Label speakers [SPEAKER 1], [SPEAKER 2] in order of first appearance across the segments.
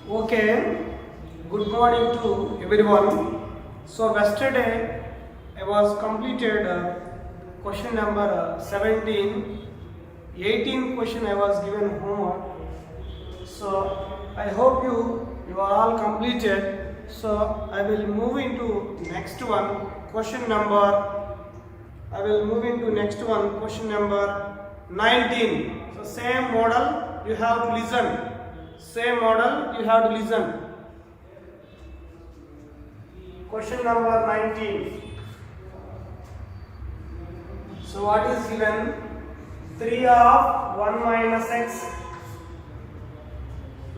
[SPEAKER 1] Okay, good morning to everyone. So yesterday I was completed question number 17. 18 question I was given homework. So I hope you are all completed. So I will move into next one. Question number. I will move into next one. Question number 19. So same model you have to listen. Same model you have to listen. Question number 19. So what is given? 3 of 1 minus x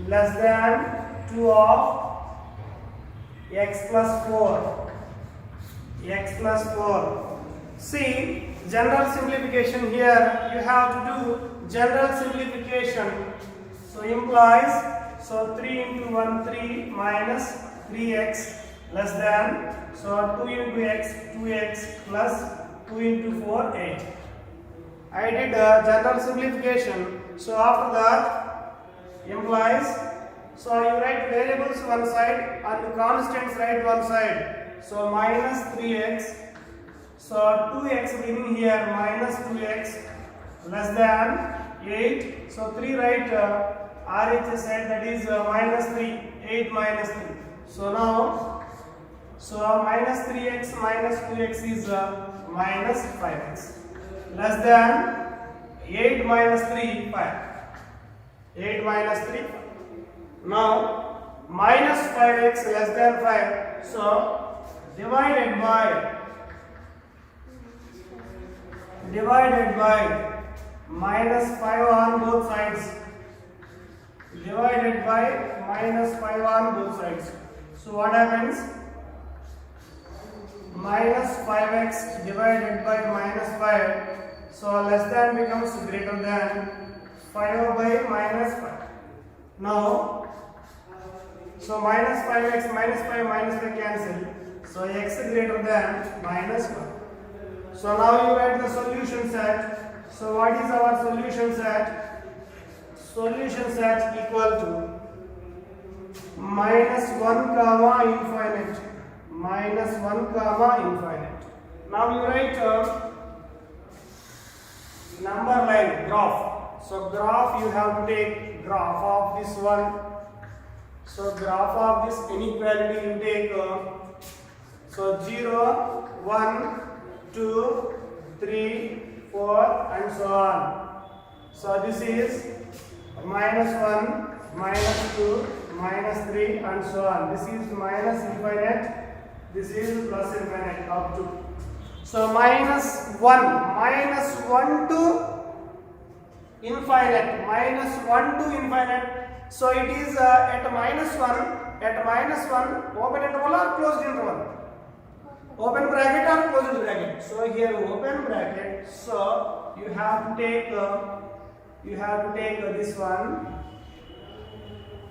[SPEAKER 1] less than 2 of x plus 4. X plus 4. See, general simplification here. You have to do general simplification. So implies, so 3 into 1 3 minus 3x less than, so 2 into x 2x plus 2 into 4 8. I did general simplification. So after that implies, so you write variables one side and constants write one side. So minus 3x, so 2x being here minus 2x less than 8. So 3 write RH side, that is minus 3, 8 minus 3. So now, so minus 3x minus 2x is minus 5x less than 8 minus 3, 5. 8 minus 3, 5. Now minus 5x less than 5. So divided by minus 5 on both sides. Divided by minus 5 on both sides. So what happens? Minus 5x divided by minus 5. So less than becomes greater than 5 by minus 5. Now, so minus 5x minus 5 cancel. So x greater than minus 1. So now you write the solution set. So what is our solution set? Solution set equal to minus 1 comma infinite. Minus 1 comma infinite. Now you write number line graph. So graph you have to take graph of this one. So graph of this inequality you take so 0, 1, 2, 3, 4 and so on. So this is minus 1, minus 2, minus 3 and so on. This is minus infinite. This is plus infinite up to. So minus 1 to infinite. Minus 1 to infinite. So it is at minus 1. At minus 1, open interval or closed interval? Open bracket or closed bracket? So here open bracket. So you have to take this one.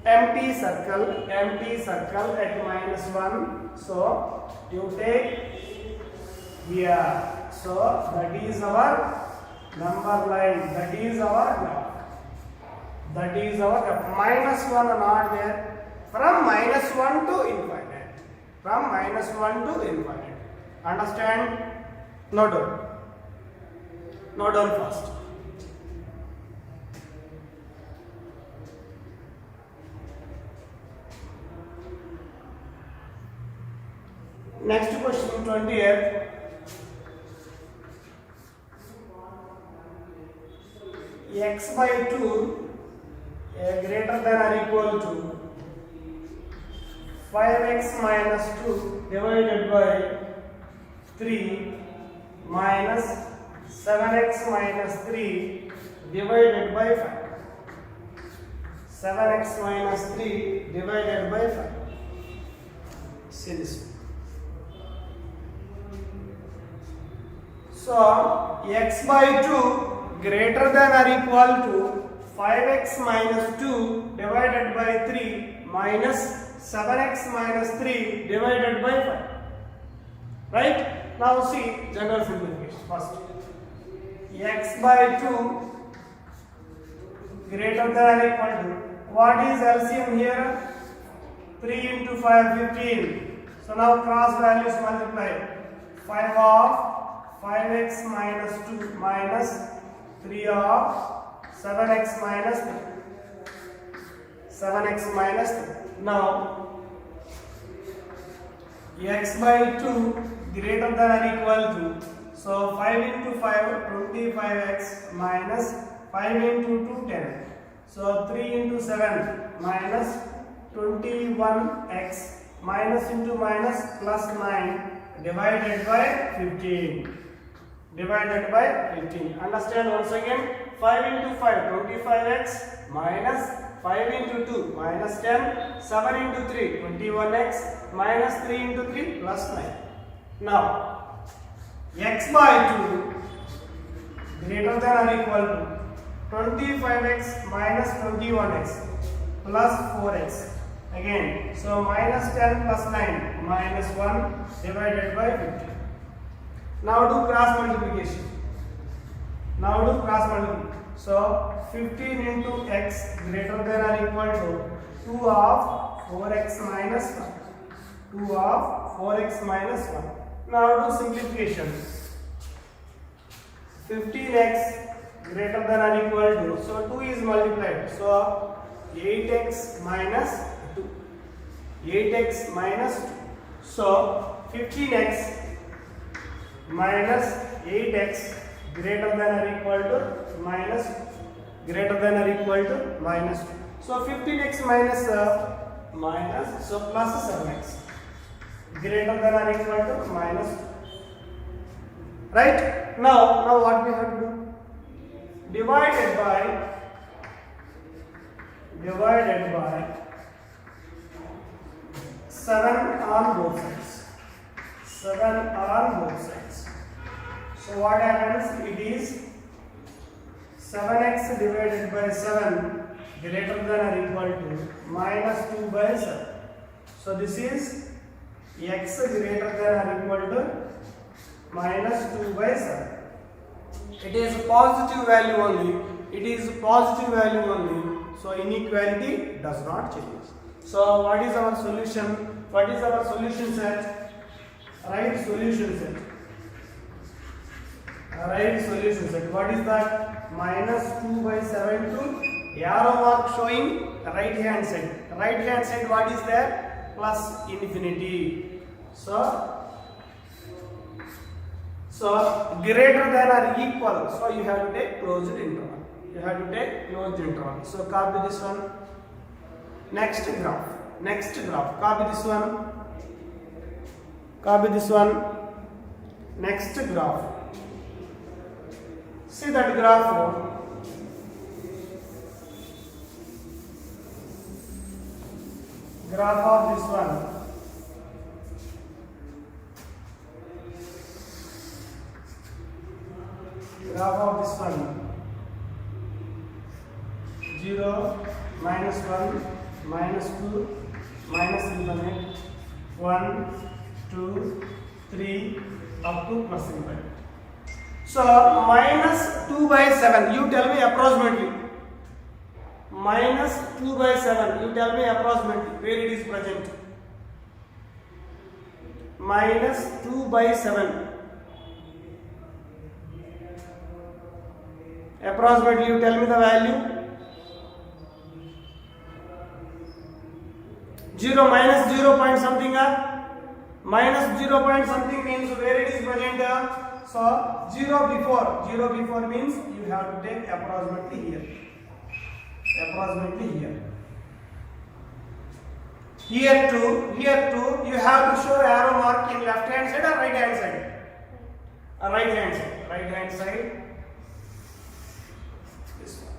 [SPEAKER 1] Empty circle at minus 1. So you take here. So that is our number line. That is our graph. That is our graph. Minus 1 not there. From minus 1 to infinite. From minus 1 to infinite. Understand? Note down. Note down first. Next question 20th. X by 2 greater than or equal to 5x minus 2 divided by 3 minus 7x minus 3 divided by 5. 7x minus 3 divided by 5. See this one. So x by 2 greater than or equal to 5x minus 2 divided by 3 minus 7x minus 3 divided by 5. Right? Now see general simplification first. X by 2 greater than or equal to, what is LCM here? 3 into 5, 15. So now cross values multiply. 5 of 5x minus 2 minus 3 of 7x minus 3. 7x minus 3. Now x by 2 greater than or equal to, so 5 into 5 25x minus 5 into 2 10. So 3 into 7 minus 21x minus into minus plus 9 divided by 15. Divided by 15. Understand once again? 5 into 5 25x minus 5 into 2 minus 10, 7 into 3 21x minus 3 into 3 plus 9. Now x by 2 greater than or equal to 25x minus 21x plus 4x. Again, so minus 10 plus 9 minus 1 divided by 15. Now do cross multiplication. Now do cross multiplication. So 15 into x greater than or equal to 2 of 4x minus 1. 2 of 4x minus 1. Now do simplification. 15x greater than or equal to, so 2 is multiplied. So 8x minus 2. 8x minus 2. So 15x minus 8x greater than or equal to minus minus 2. So 15x minus minus, so plus 7x greater than or equal to minus 2. Right? Now what we have to do? Divided by 7 on both sides. 7 on both sides. So what happens? It is 7x divided by 7 greater than or equal to minus 2 by 7. So this is x greater than or equal to minus 2 by 7. It is a positive value only. It is a positive value only. So inequality does not change. So what is our solution? What is our solution set? Right solution set. Right solution set. What is that? Minus 2 by 7 to arrow mark showing right hand side. Right hand side what is there? Plus infinity. So greater than or equal. So you have to take closed interval. You have to take closed interval. So copy this one. Next graph. Next graph. Copy this one. Copy this one. Next graph. See that graph. Graph of this one. Graph of this one. 0, minus 1, minus 2, minus infinite, 1, 2, 3, up to plus infinite. So minus 2 by 7, you tell me approximately. Minus 2 by 7, you tell me approximately where it is present. Minus 2 by 7. Approximately you tell me the value. 0 minus 0 point something minus 0 point something means where it is present. So 0 before means you have to take approximately here. Approximately here. Here too you have to show arrow mark in left hand side or right hand side. Right hand side. Right hand side. This one.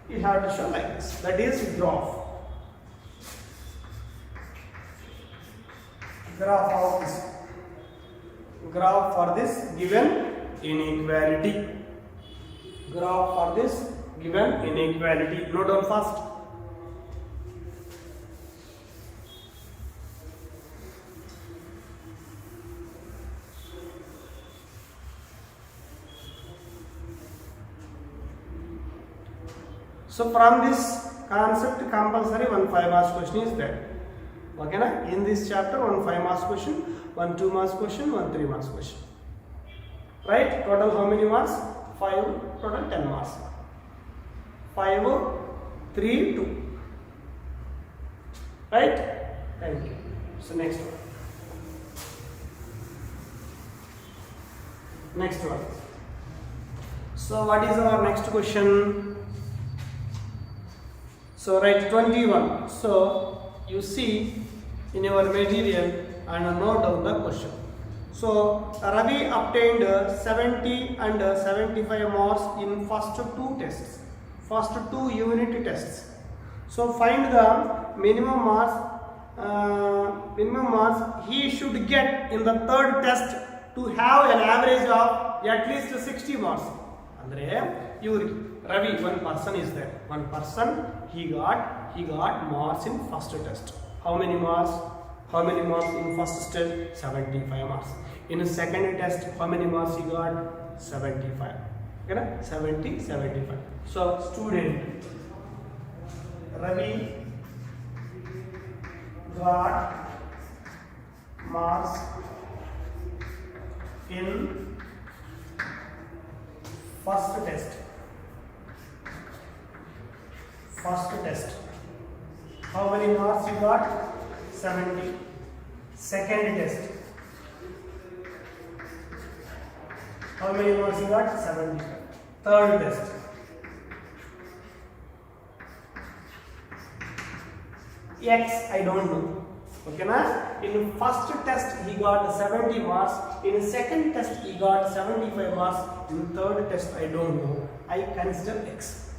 [SPEAKER 1] You have to show like this. That is graph. Graph of this. Graph for this given inequality. Graph for this given inequality. Note down fast. So from this concept compulsory, one 5 marks question is there. Okay na? In this chapter, one 5 marks question, one 2 marks question, one 3 marks question. Right? Total how many marks? 5, total 10 marks. 5, 3, 2. Right? Thank you. So next one. Next one. So what is our next question? So write 21. So you see in your material and note down the question. So Ravi obtained 70 and 75 marks in first 2 tests, first 2 unit tests. So find the minimum marks he should get in the third test to have an average of at least 60 marks. Andre Ravi, one person is there. One person he got marks in first test. How many marks? How many marks in first test? 75 marks. In the second test, how many marks he got? 75. Okay, 70, 75. So student Ravi got marks in first test. First test. How many marks you got? 70. Second test. How many marks you got? 70. Third test. X I don't know. Okay na? In first test he got 70 marks. In second test he got 75 marks. In third test I don't know. I consider X.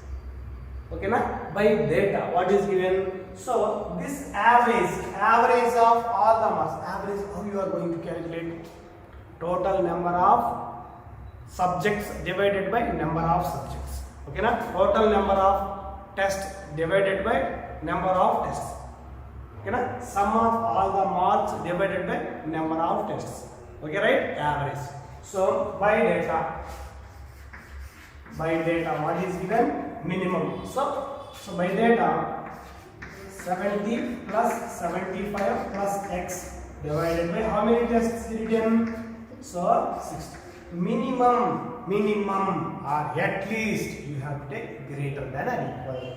[SPEAKER 1] Okay na? By data what is given? So this average of all the marks. Average, how you are going to calculate? Total number of subjects divided by number of subjects. Okay na? Total number of tests divided by number of tests. Okay na? Sum of all the marks divided by number of tests. Okay, right? Average. So by data what is given? Minimum. So by data 70 plus 75 plus X divided by how many tests written? So 60. Minimum or at least you have to take greater than or equal.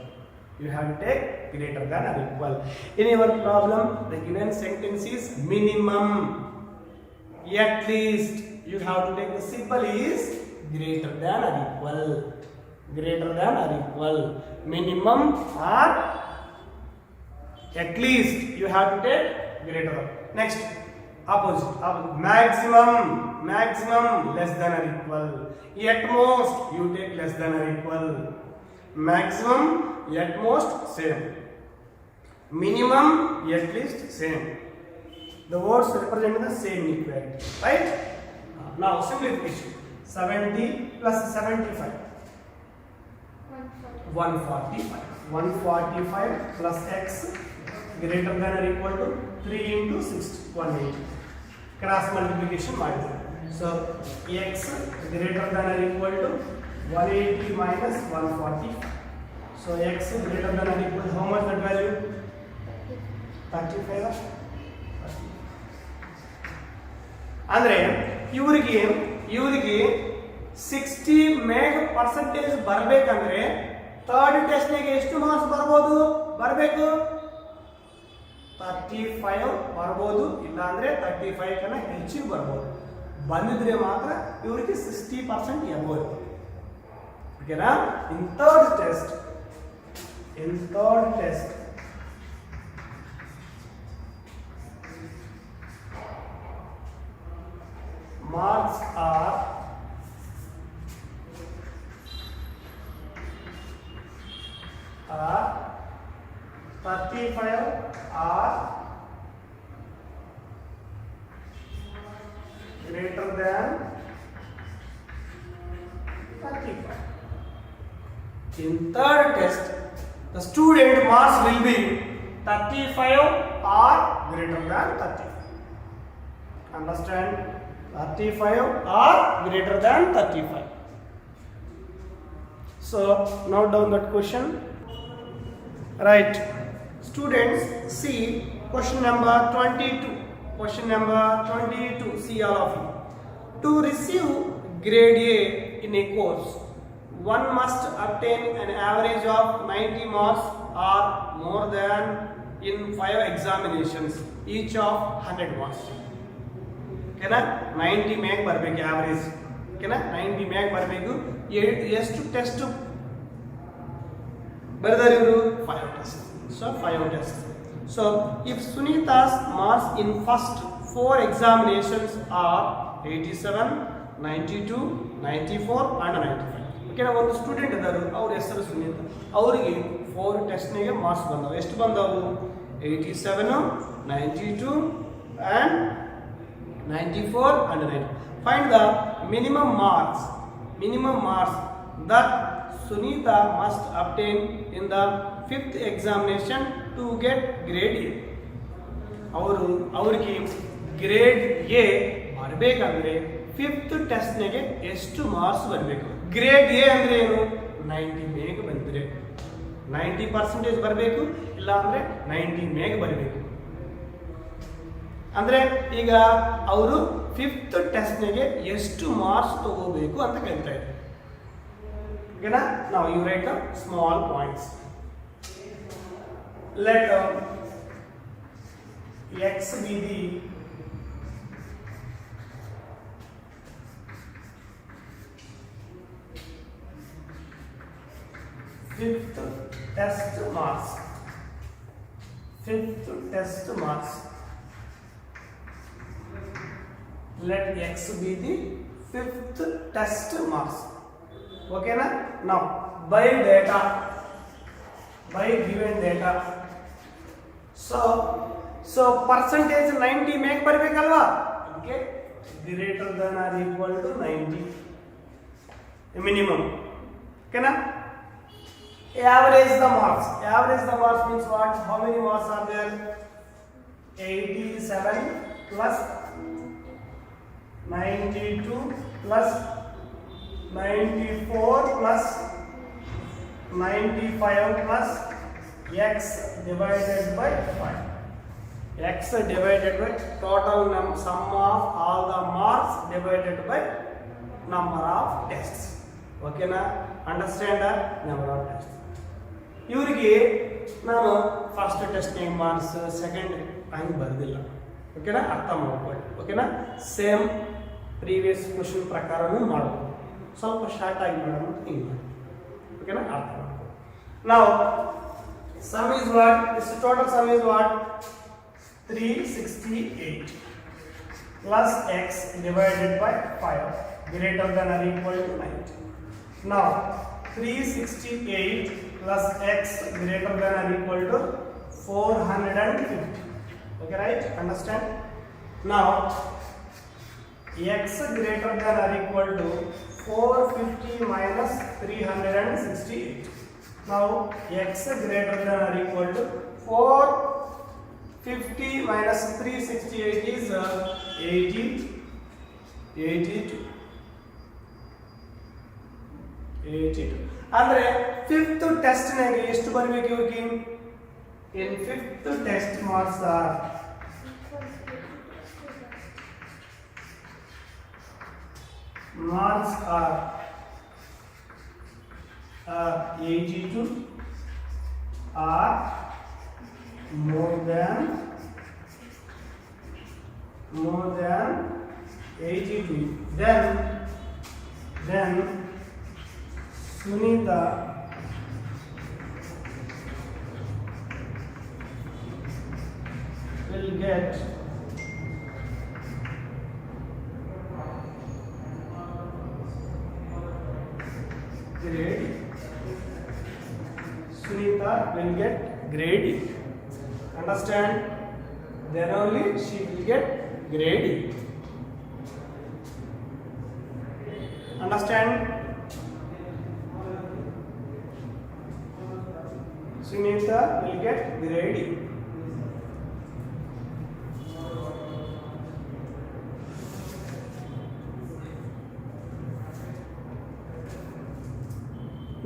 [SPEAKER 1] You have to take greater than or equal. In your problem, the given sentence is minimum. At least you have to take the symbol is greater than or equal. Greater than or equal. Minimum or at least you have to take greater than. Next, opposite. Maximum less than or equal. At most you take less than or equal. Maximum at most same. Minimum at least same. The words represent the same equality. Right? Now simplification. 70 plus 75. 145. 145 plus X greater than or equal to 3 into 60. 180. Cross multiplication minus. So X greater than or equal to 180 minus 145. So X greater than or equal to how much that value? 35. Andre ಇವರಿಗೆ 60 ಮೇಗ percentage ಬರಬೇಕಂದ್ರೆ third test ಗೆ ಎಷ್ಟು marks ಬರಬೇಕು 35 ಬರಬಹುದು, ಇಲ್ಲ ಅಂದ್ರೆ 35 ಕನ್ನ ಹೆಚ್ಚಿಗೆ ಬರಬಹುದು. ಬಂದಿದ್ರೆ ಮಾತ್ರ ಇವರಿಗೆ 60% ಎಬೋ. ಓಕೆನಾ? In third test marks are 35 are greater than 35. In third test, the student marks will be 35 or greater than 35. Understand? 35 or greater than 35. So note down that question. Right. Students, see question number 22. Question number 22. See all of you. To receive grade A in a course, one must obtain an average of 90 marks or more than in 5 examinations, each of 100 marks. ಓಕೆನಾ 90 ಮ್ಯಾಗ್ ಬರಬೇಕು average. ಓಕೆನಾ 90 ಮ್ಯಾಗ್ ಬರಬೇಕು. ಎಷ್ಟು test ಬರೆದಾರೆ ಇವರು? 5 test. So 5 test. So if Sunita's marks in first 4 examinations are 87, 92, 94 and 95. ಓಕೆನಾ ಒಂದು student ಇದ್ದಾರೆ, ಅವ್ರ ಹೆಸರು ಸುನೀತಾ. ಅವರಿಗೆ 4 ಟೆಸ್ಟ್ನಿಗೆ ಮಾರ್ಕ್ಸ್ ಬಂದವು. ಎಷ್ಟು ಬಂದವು? 87, 92 and 94 and 90. Find the minimum marks that Sunita must obtain in the 5th examination to get grade A. ಅವರಿಗೆ ಗ್ರೇಡ್ ಎ ಬರಬೇಕಂದ್ರೆ 5th ಟೆಸ್ಟ್ನಿಗೆ ಎಷ್ಟು ಮಾರ್ಕ್ಸ್ ಬರಬೇಕು? ಗ್ರೇಡ್ ಎ ಅಂದ್ರೆ ಏನು? 90 ಮೇಗ್ ಬಂದರೆ 90% ಬರಬೇಕು, ಇಲ್ಲ ಅಂದ್ರೆ 90 ಮೇಗ್ ಬರಬೇಕು. ಅಂದ್ರೆ ಈಗ ಅವರು 5th ಟೆಸ್ಟ್ನಿಗೆ ಎಷ್ಟು ಮಾರ್ಕ್ಸ್ ತಗೋಬೇಕು ಅಂತ ಕೇಳ್ತಾ ಇದ್ದಾರೆ. ಓಕೆನಾ? ನಾವು you write the small points. Let x be the fifth test marks. Let x be the 5th test marks. Okay na? Now by given data, so percentage 90 make ಬರಬೇಕಲ್ವಾ? ಅದಕ್ಕೆ greater than or equal to 90 minimum. Okay na? Average the marks means what? How many marks are there? 87 plus 92 plus 94 plus 95 plus x divided by 5. X divided by total sum of all the marks divided by number of tests. Okay na? Understand the number of tests. ಇವರಿಗೆ ನಾನು first ಟೆಸ್ಟ್ನಿಗೆ marks, second ಹಂಗೆ ಬರೆದಿಲ್ಲ. ಓಕೆನಾ? ಅರ್ಥ ಮಾಡ್ಕೊಳ್ಳಿ. ಓಕೆನಾ? Same previous question ಪ್ರಕಾರನೂ ಮಾಡ್ಬೋದು. ಸ್ವಲ್ಪ ಶಾರ್ಟ್ ಆಗಿ ಮಾಡೋಣ ಅಂತ ಹಿಂಗೆ ಮಾಡಿ. ಓಕೆನಾ? ಅರ್ಥ ಮಾಡ್ಕೊಳ್ಳಿ. ನಾವು some is what? This total some is what? 368 plus x divided by 5 greater than or equal to 90. Now 368 plus x greater than or equal to 450. Okay, right? Understand? Now x greater than or equal to 450 minus 368. Now x greater than or equal to 450 minus 368 is 82. ಅಂದ್ರೆ 5th ಟೆಸ್ಟ್ನಾಗೆ ಎಷ್ಟು ಬರಬೇಕು ಇವರಿಗೆ? In 5th test marks are 82 are more than 82. Then Sunita will get grade. Sunita will get grade. Understand? Then only she will get grade. Understand? Sunita will get grade.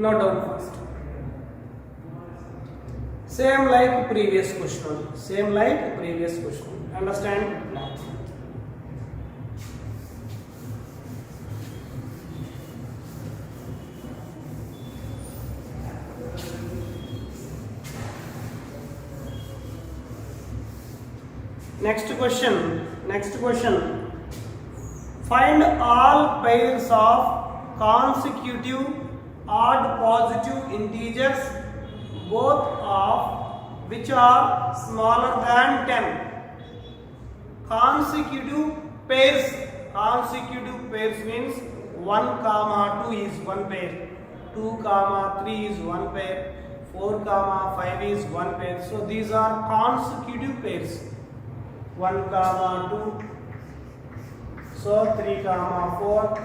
[SPEAKER 1] Note down first. Same like previous question. Same like previous question. Understand now? Next question. Next question. Find all pairs of consecutive odd positive integers, both of which are smaller than 10. Consecutive pairs. Consecutive pairs means 1 comma 2 is one pair, 2 comma 3 is one pair, 4 comma 5 is one pair. So these are consecutive pairs. 1 comma 2, so 3 comma 4,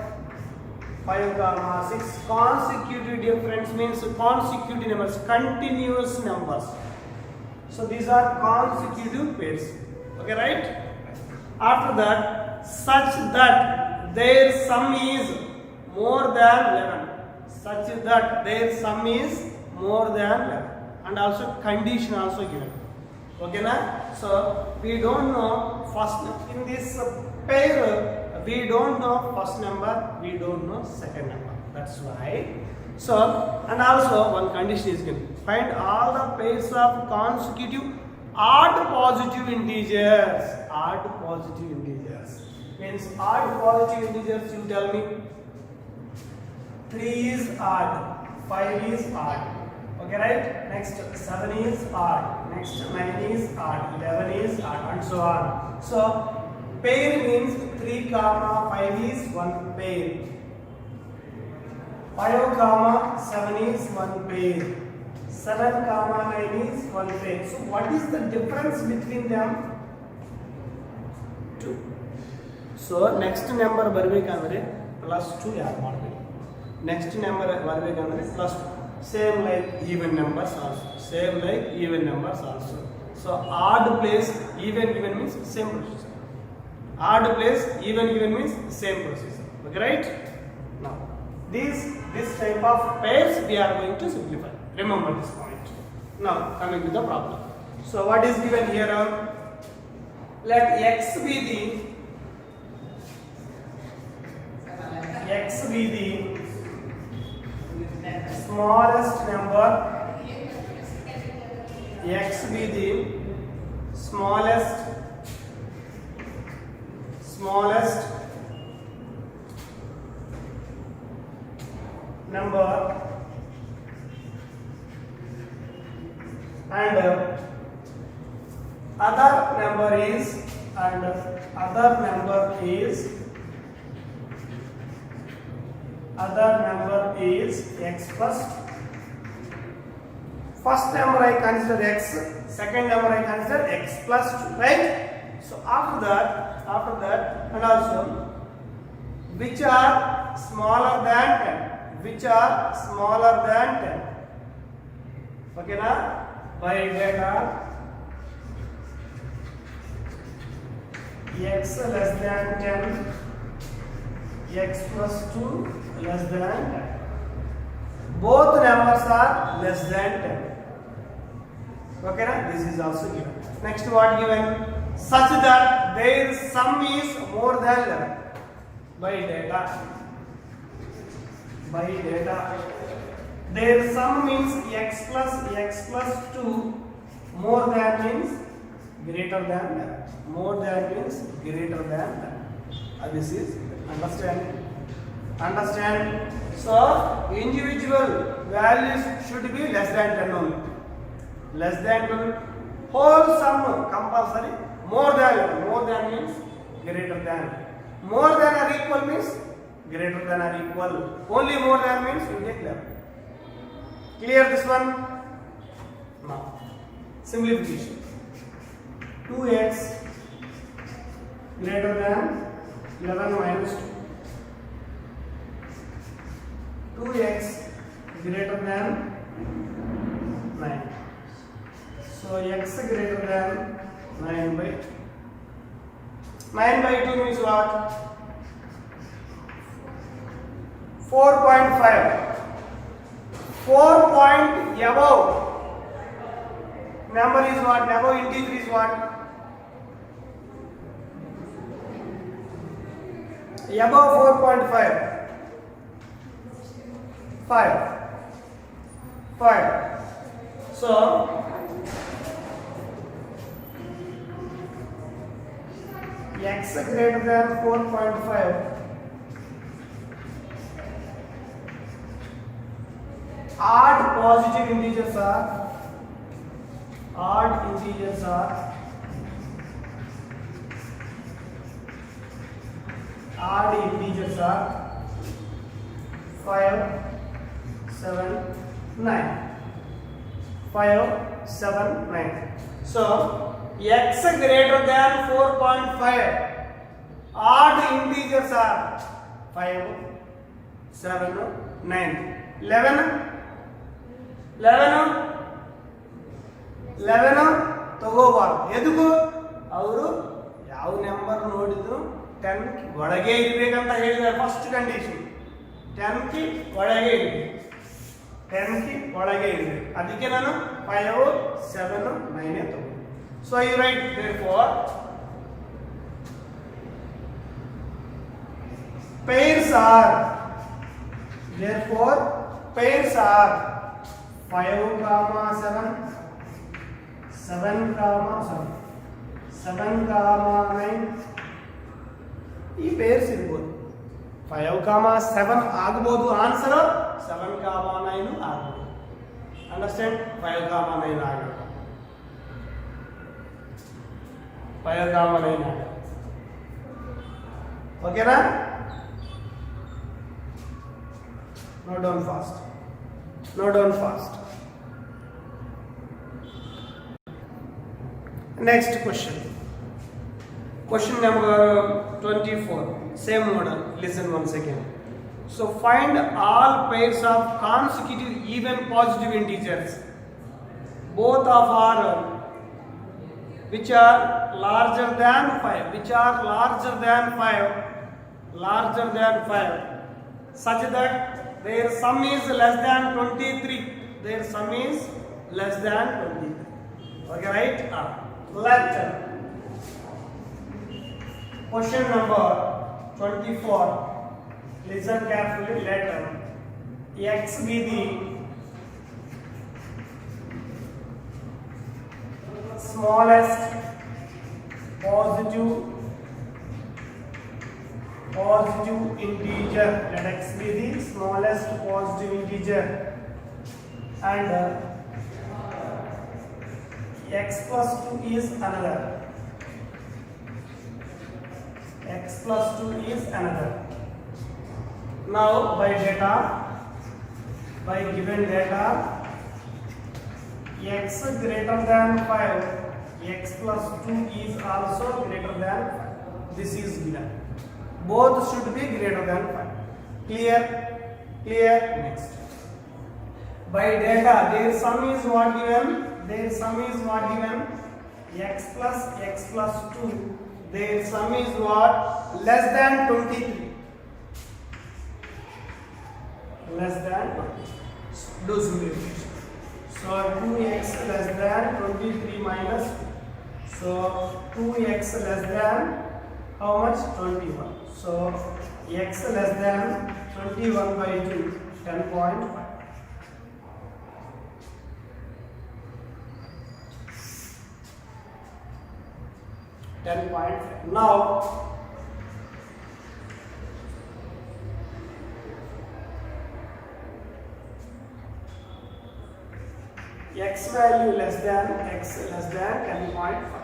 [SPEAKER 1] 5 comma 6. Consecutive difference means consecutive numbers, continuous numbers. So these are consecutive pairs. Okay, right? After that, such that their sum is more than 11. Such that their sum is more than 11. And also condition also given. Okay, na? So we don't know first in this pair, we don't know first number, we don't know second number. That's why. So, and also one condition is given. Find all the pairs of consecutive odd positive integers. Odd positive integers means odd positive integers. You tell me. 3 is odd, 5 is odd. Okay, right? Next 7 is odd, next 9 is odd, 11 is odd, and so on. So pair means 3 comma 5 is one pair, 5 comma 7 is one pair, 7 comma 9 is one pair. So what is the difference between them? 2. So next number barbekanದ್ರೆ +2 ಯಾರು ಮಾಡಬೇಕು. Next number barbekanದ್ರೆ +2. Same like even numbers also. Same like even numbers also. So odd place even means same procedure. Odd place even means same procedure. Okay, right? Now this type of pairs we are going to simplify. Remember this point. Now coming to the problem. So what is given here? Let x be the smallest number, x be the smallest number, and other number is x plus. First number I consider x, second number I consider x plus 2, right? So after that, and also which are smaller than 10. Okay, na? By data x less than 10, x plus 2 less than 10. Both numbers are less than 10. Okay, na? This is also given. Next what given? Such that their sum is more than 11. By data. Their sum means x plus 2. More than means greater than 11. More than means greater than 11. This is understand. So individual values should be less than 10 only. Less than 12. Whole sum compulsory more than 11. More than means greater than. More than or equal means greater than or equal. Only more than means you take 11. Clear this one? Now simplification. 2x greater than 11 minus 2. 2x greater than 9. So x greater than 9 by 2. 9 by 2 means what? 4.5. 4 point above. number is what? Above integer is what? Above 4.5. 5. So x greater than 4.5. Odd positive integers are odd integers are 5, 7, 9. 5, 7, 9. So x greater than 4.5. Odd integers are 5, 7, 9. 11 ತಗೋಬಾರ್ದು. ಎದಕ್ಕೂ ಅವರು ಯಾವ number ನೋಡಿದ್ರು 10 ಒಳಗೆ ಇರಬೇಕಂತ ಹೇಳಿದ್ದಾರೆ. First condition 10 ಒಳಗೆ ಇರಬೇಕು. 10 ಒಳಗೆ ಇರಬೇಕು. ಅದಕ್ಕೆ ನಾನು 5, 7, 9 ತಗೊಂಡೆ. So you write therefore pairs are 5, 7, 7, 9. ಈ ಪೇರ್ಸ್ ಇರ್ಬೋದು. 5, 7 ಆಗಬಹುದು. ಆನ್ಸರ್ 7, 9 ಆಗಬಹುದು. ಅಂಡರ್ಸ್ಟ್ಯಾಂಡ್? 5, 9 ಆಗಬಹುದು. 5, 9 ಆಗಬಹುದು. ಓಕೆನಾ? Note down fast. Next question. Question number 24. Same model. Listen once again. So find all pairs of consecutive even positive integers, both of are which are larger than 5. Larger than 5, such that their sum is less than 23. Okay, right? Let question number 24. Listen carefully. Let x be the smallest positive integer. Let x be the smallest positive integer, and x plus 2 is another. Now by given data, x greater than 5, x plus 2 is also greater than 5. This is given. Both should be greater than 5. Clear? Next. By data, their sum is what given? X plus 2. Their sum is what? Less than 23. Do simplification. So 2x less than 23 minus 2. So 2x less than how much? 21. So x less than 21 by 2, 10.5. Now x value less than 10.5.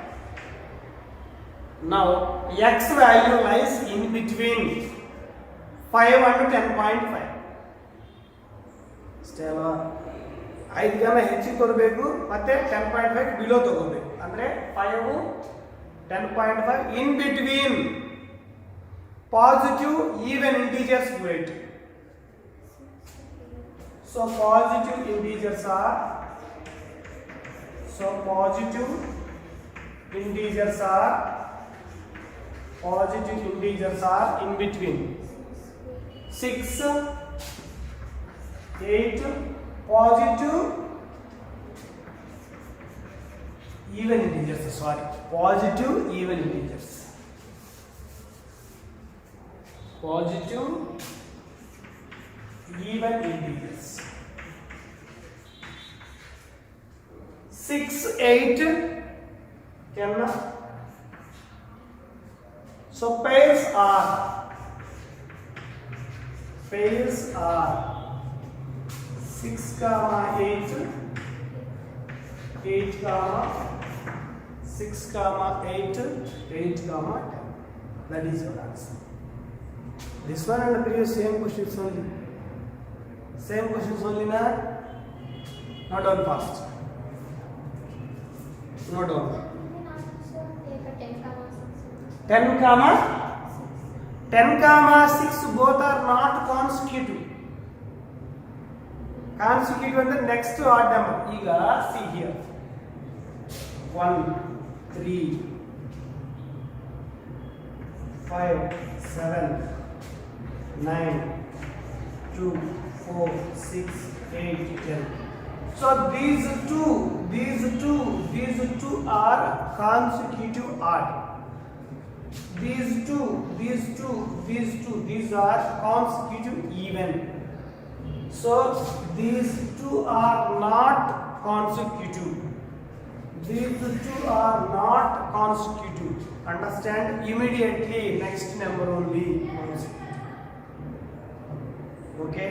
[SPEAKER 1] Now x value lies in between 5 and 10.5. Still 5 ಗನ ಹೆಚ್ಚಿಗೆ ತರಬೇಕು ಮತ್ತೆ 10.5 below ತಗೋಬೇಕು. ಅಂದ್ರೆ 5 10.5 in between positive even integers weight. So positive integers are in between 6, 8 positive even integers, sorry, positive even integers. Positive even integers. 6, 8, 10. So pairs are 6, 8, 8, 6, 8, 8, 10. That is your answer. This one and the previous same questions only. Same questions only na? Not on fast. Not on. 10 comma 6 both are not consecutive. Consecutive and the next odd number. Ega see here. 1, 3, 5, 7, 9, 2, 4, 6, 8, 10. So these two are consecutive odd. These are consecutive even. So these two are not consecutive. These two are not consecutive. Understand? Immediately next number only consecutive. Okay?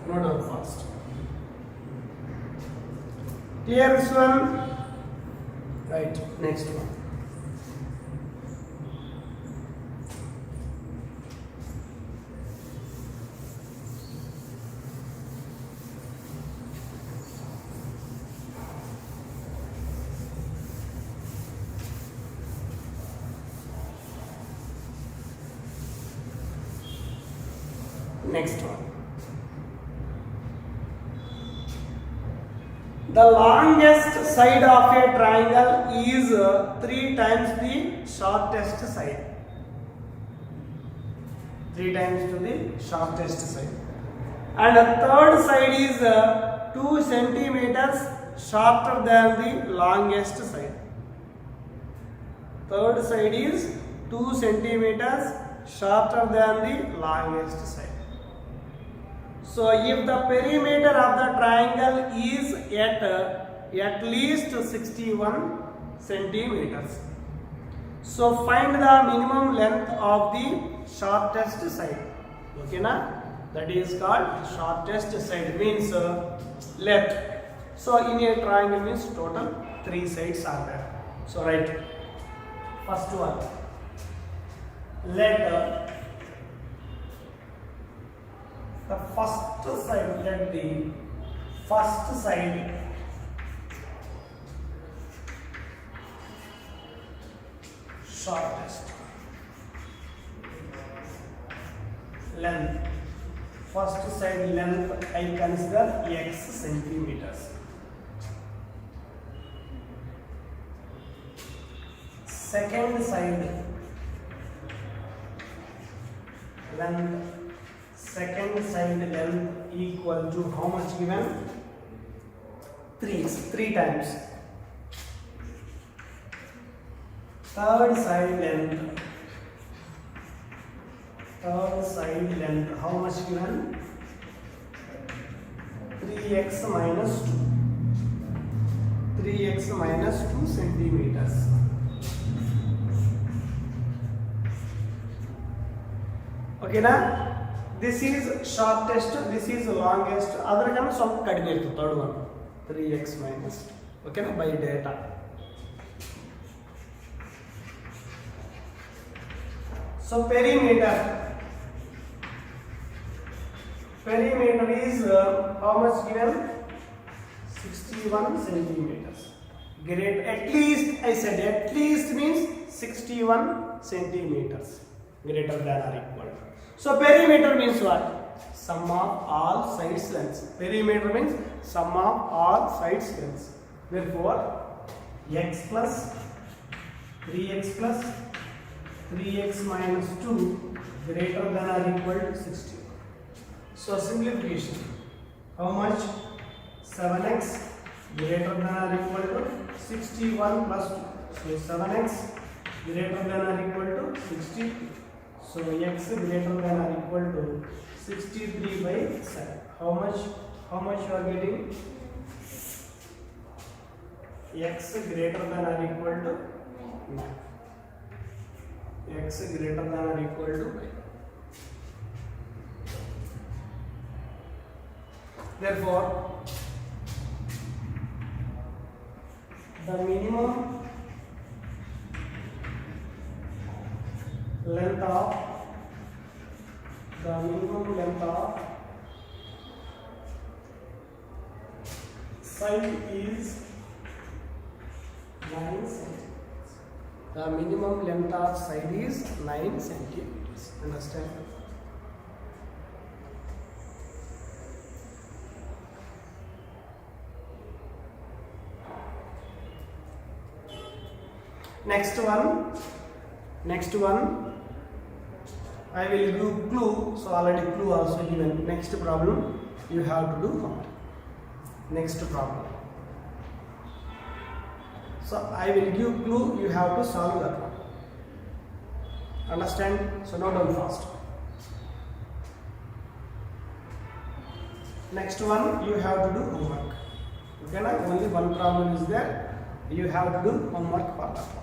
[SPEAKER 1] Note down first. Clear this one? Right, next one. Next one. The longest side of a triangle is 3 times the shortest side. 3 times to the shortest side. And the third side is 2 centimeters shorter than the longest side. Third side is 2 centimeters shorter than the longest side. So if the perimeter of the triangle is at least 61 centimeters, so find the minimum length of the shortest side. Okay na? That is called shortest side, means length. So in a triangle means total 3 sides are there. So write first one. Let the first side, let the first side shortest length. First side length I consider x centimeters. Second side length. Second side length equal to how much given? 3 times. Third side length. Third side length how much given? 3x minus 2. 3x minus 2 centimeters. Okay na? This is shortest, this is longest. Other can some kadime to third one. 3x minus. Okay na, by data. So perimeter. Perimeter is how much given? 61 centimeters. Great. At least I said at least means 61 centimeters. Greater than or equal. So perimeter means what? Sum of all sides lengths. Perimeter means sum of all sides lengths. Therefore, x plus 3x plus 3x minus 2 greater than or equal to 60. So simplification. How much? 7x greater than or equal to 61 plus 2. So 7x greater than or equal to 60. So x greater than or equal to 63 by 7. How much you are getting? X greater than or equal to 9. X greater than or equal to 9. Therefore, the minimum length of side is 9 centimeters. The minimum length of side is 9 centimeters. Understand? Next one, I will give clue. So already clue also given. Next problem you have to do homework. Next problem. So I will give clue. You have to solve that one. Understand? So note down fast. Next one you have to do homework. Okay, now only one problem is there. You have to do homework for that one.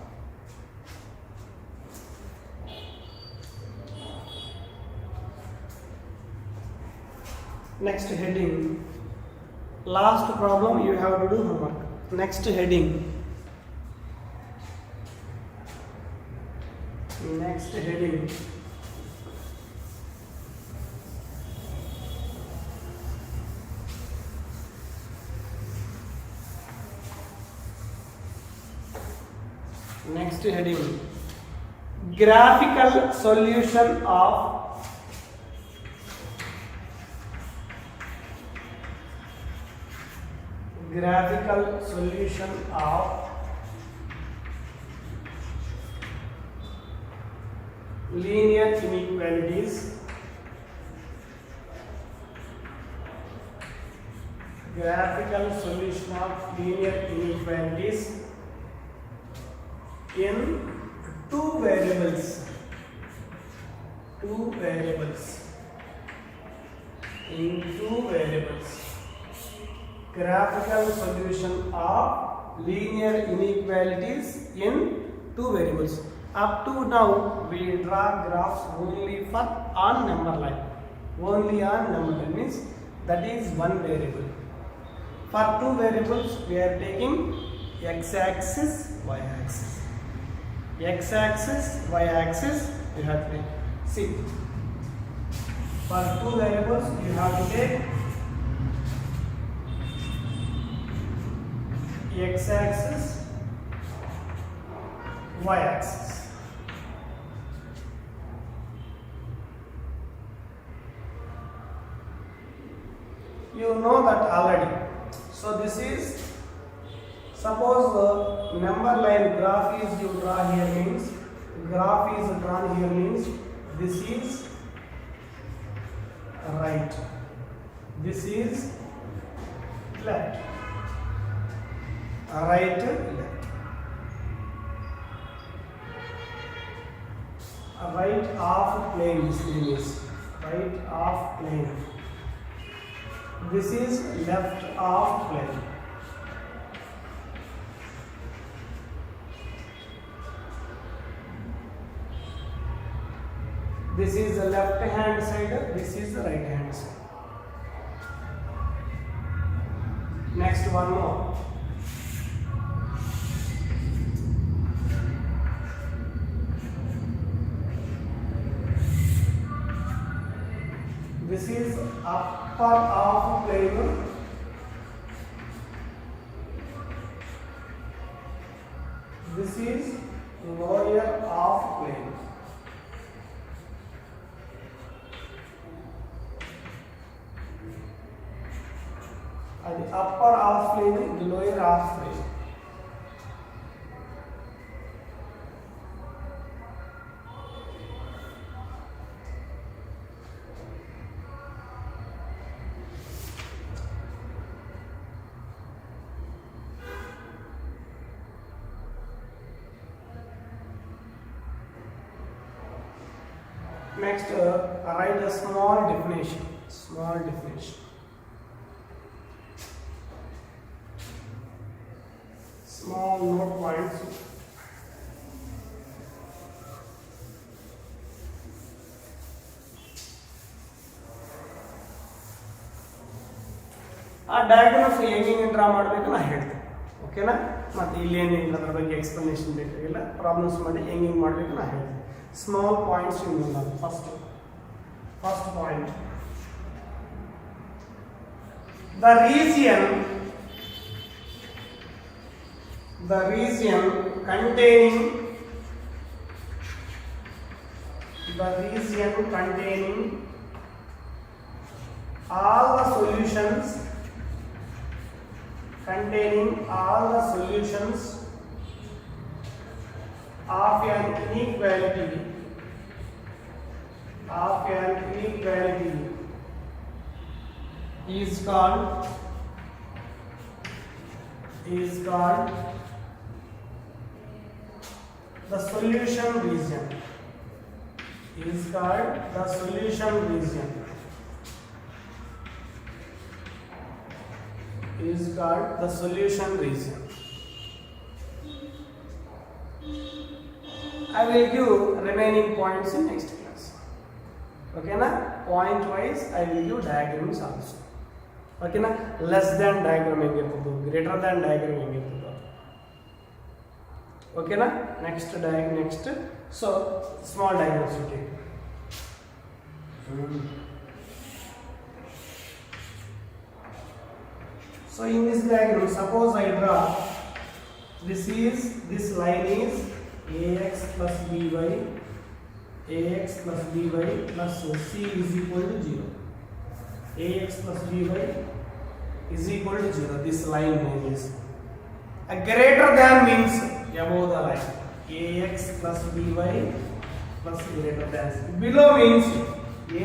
[SPEAKER 1] Next heading. Last problem you have to do homework. Next heading. Next heading. Next heading. Graphical solution of linear inequalities. Graphical solution of linear inequalities in two variables. Graphical solution of linear inequalities in two variables. Up to now we draw graphs only for on number line. Only on number line means that is one variable. For two variables we are taking x-axis, y-axis. X-axis, y-axis you have to take. See, for two variables you have to take x-axis, y-axis. You know that already. So this is, suppose the number line graph is you draw here means, graph is drawn here means this is right, this is left, right, left. Right half plane, this is right half plane. This is left half plane. This is the left hand side, this is the right hand side. Next one more. This is upper half plane. This is lower half plane. And the upper half plane, the lower half plane. next write a small definition. Small definition. Small note points. ಆ diagrams ಹೆಂಗೆ draw ಮಾಡಬೇಕು ನಾನು ಹೇಳ್ತೀನಿ, ಓಕೆನಾ? ಮತ್ತು ಇಲ್ಲೇನಿಲ್ಲ ಅದ್ರ ಬಗ್ಗೆ explanation ಬೇಕಾಗಿಲ್ಲ, ಪ್ರಾಬ್ಲಮ್ಸ್ ಮಾಡಿ ಹೆಂಗೆ ಮಾಡಬೇಕು ನಾನು ಹೇಳ್ತೀನಿ. Small points in first point, the region containing all the solutions of an inequality is called the solution region. I will give remaining points in next class. Okay na? Point wise I will give diagrams also. Okay na? Less than diagram hengirtado, greater than diagram hengirtado. Okay na? Next so small diagrams we take. So in this diagram, suppose I draw this line is ax plus by plus c is equal to 0. Ax plus by is equal to 0. This line is a greater than means above the line. Ax plus by plus greater than. Below means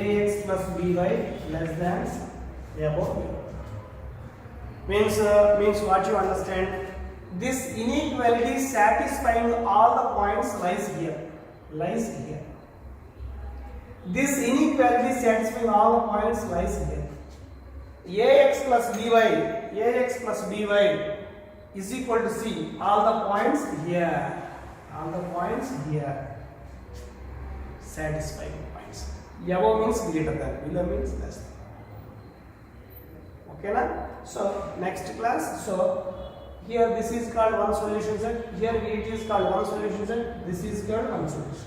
[SPEAKER 1] ax plus by less than above. Means what you understand? This inequality satisfying all the points lies here. This inequality satisfying all the points lies here. Ax plus by is equal to c. All the points here. Satisfying points. Above means greater than. Below means less than. Okay na? So next class, so here this is called one solution set, here it is called one solution set, this is called one solution set.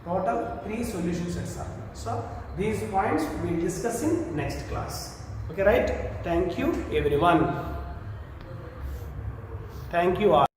[SPEAKER 1] Total 3 solution sets are there. So these points we will discuss in next class. Okay, right? Thank you everyone. Thank you all.